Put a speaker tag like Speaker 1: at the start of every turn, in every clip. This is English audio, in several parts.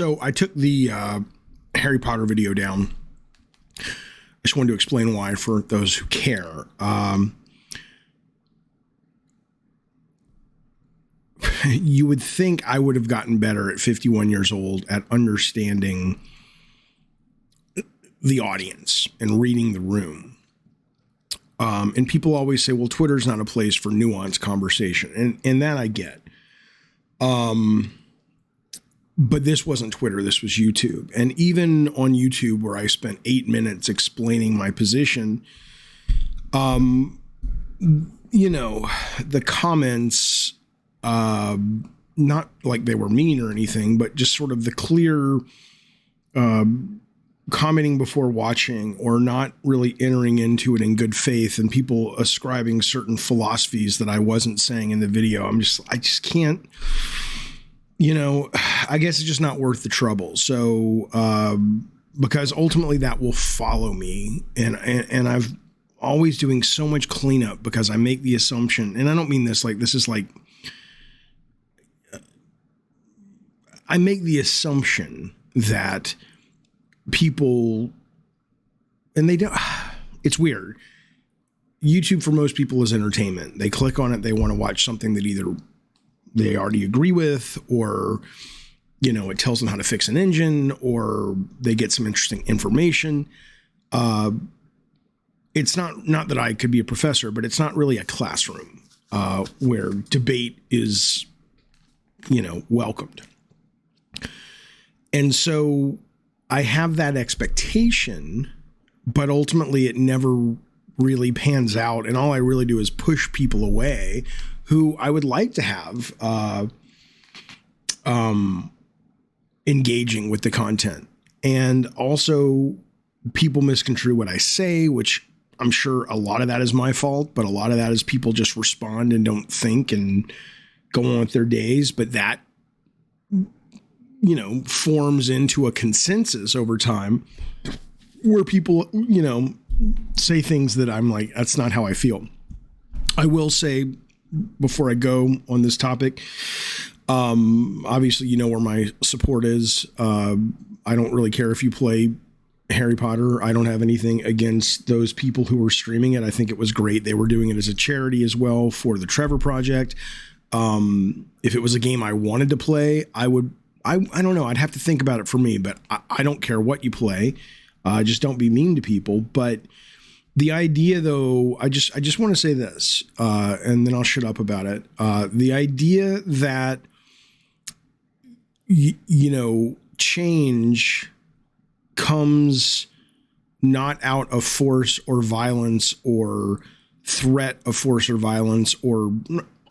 Speaker 1: So I took the Harry Potter video down. I just wanted to explain why for those who care. You would think I would have gotten better at 51 years old at understanding the audience and reading the room. And people always say, well, Twitter's not a place for nuanced conversation. And that I get. But this wasn't Twitter. This was YouTube. And even on YouTube, where I spent 8 minutes explaining my position, the comments, not like they were mean or anything, but just sort of the clear commenting before watching or not really entering into it in good faith, and people ascribing certain philosophies that I wasn't saying in the video. I just can't, I guess it's just not worth the trouble. So, because ultimately that will follow me, and I've always doing so much cleanup because I make the assumption, and I don't mean this like, this is like, I make the assumption that people, and they don't, it's weird. YouTube for most people is entertainment. They click on it. They want to watch something that either they already agree with, or, it tells them how to fix an engine, or they get some interesting information. It's not that I could be a professor, but it's not really a classroom, where debate is, welcomed. And so I have that expectation, but ultimately it never really pans out. And all I really do is push people away who I would like to have engaging with the content. And also people misconstrue what I say, which I'm sure a lot of that is my fault, but a lot of that is people just respond and don't think and go on with their days. But that, forms into a consensus over time where people, say things that I'm like, that's not how I feel. I will say before I go on this topic, obviously, where my support is. I don't really care if you play Harry Potter. I don't have anything against those people who were streaming it. I think it was great. They were doing it as a charity as well for the Trevor Project. If it was a game I wanted to play, I don't know. I'd have to think about it for me, but I don't care what you play. Just don't be mean to people. But the idea, though, I just want to say this, and then I'll shut up about it. The idea that, change comes not out of force or violence or threat of force or violence or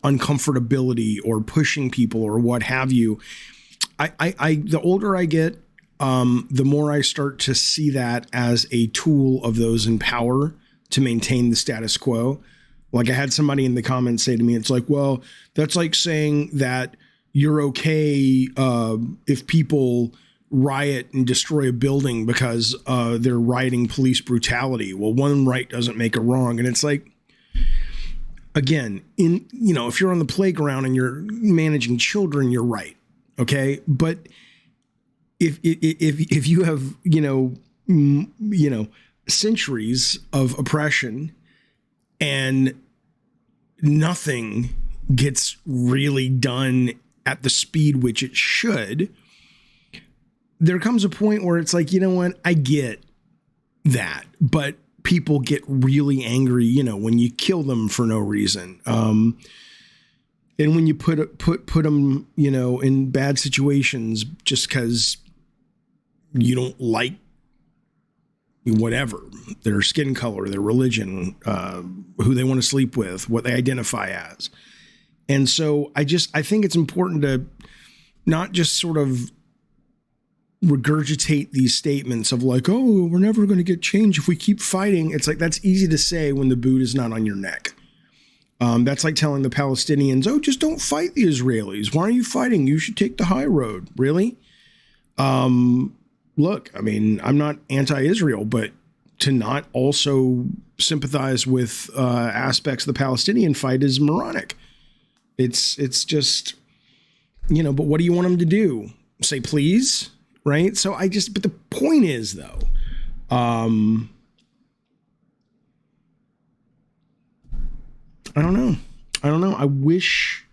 Speaker 1: uncomfortability or pushing people or what have you. The older I get, the more I start to see that as a tool of those in power to maintain the status quo. Like I had somebody in the comments say to me, it's like, well, that's like saying that you're okay if people riot and destroy a building because they're rioting police brutality. Well, one right doesn't make a wrong. And it's like, again, if you're on the playground and you're managing children, you're right. Okay. But if you have, centuries of oppression and nothing gets really done at the speed which it should, there comes a point where it's like, you know what, I get that, but people get really angry, when you kill them for no reason. And when you put them, in bad situations just because you don't like whatever, their skin color, their religion, who they want to sleep with, what they identify as. And so I think it's important to not just sort of regurgitate these statements of like, oh, we're never going to get change if we keep fighting. It's like, that's easy to say when the boot is not on your neck. That's like telling the Palestinians, oh, just don't fight the Israelis. Why are you fighting? You should take the high road. Really? Look, I'm not anti-Israel, but to not also sympathize with aspects of the Palestinian fight is moronic. It's just, but what do you want them to do? Say, please? right? So but the point is though, I don't know. I wish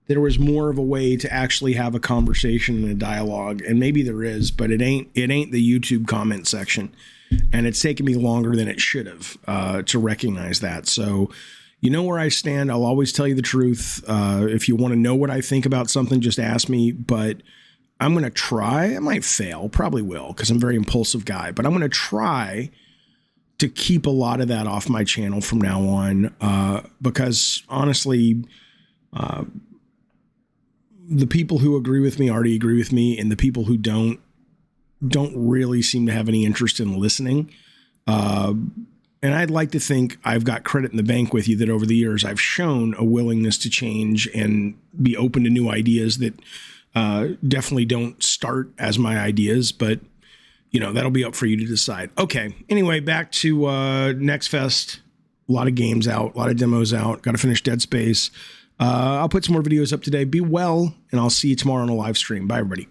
Speaker 1: there was more of a way to actually have a conversation and a dialogue, and maybe there is, but it ain't the YouTube comment section, and it's taken me longer than it should have to recognize that. So you know where I stand. I'll always tell you the truth. If you want to know what I think about something, just ask me, but I'm going to try. I might fail, probably will, because I'm a very impulsive guy, but I'm going to try to keep a lot of that off my channel from now on, because honestly, the people who agree with me already agree with me, and the people who don't really seem to have any interest in listening. And I'd like to think I've got credit in the bank with you that over the years I've shown a willingness to change and be open to new ideas that definitely don't start as my ideas, but you know, that'll be up for you to decide. Okay. Anyway, back to Next Fest. A lot of games out, a lot of demos out. Got to finish Dead Space. I'll put some more videos up today. Be well, and I'll see you tomorrow on a live stream. Bye, everybody.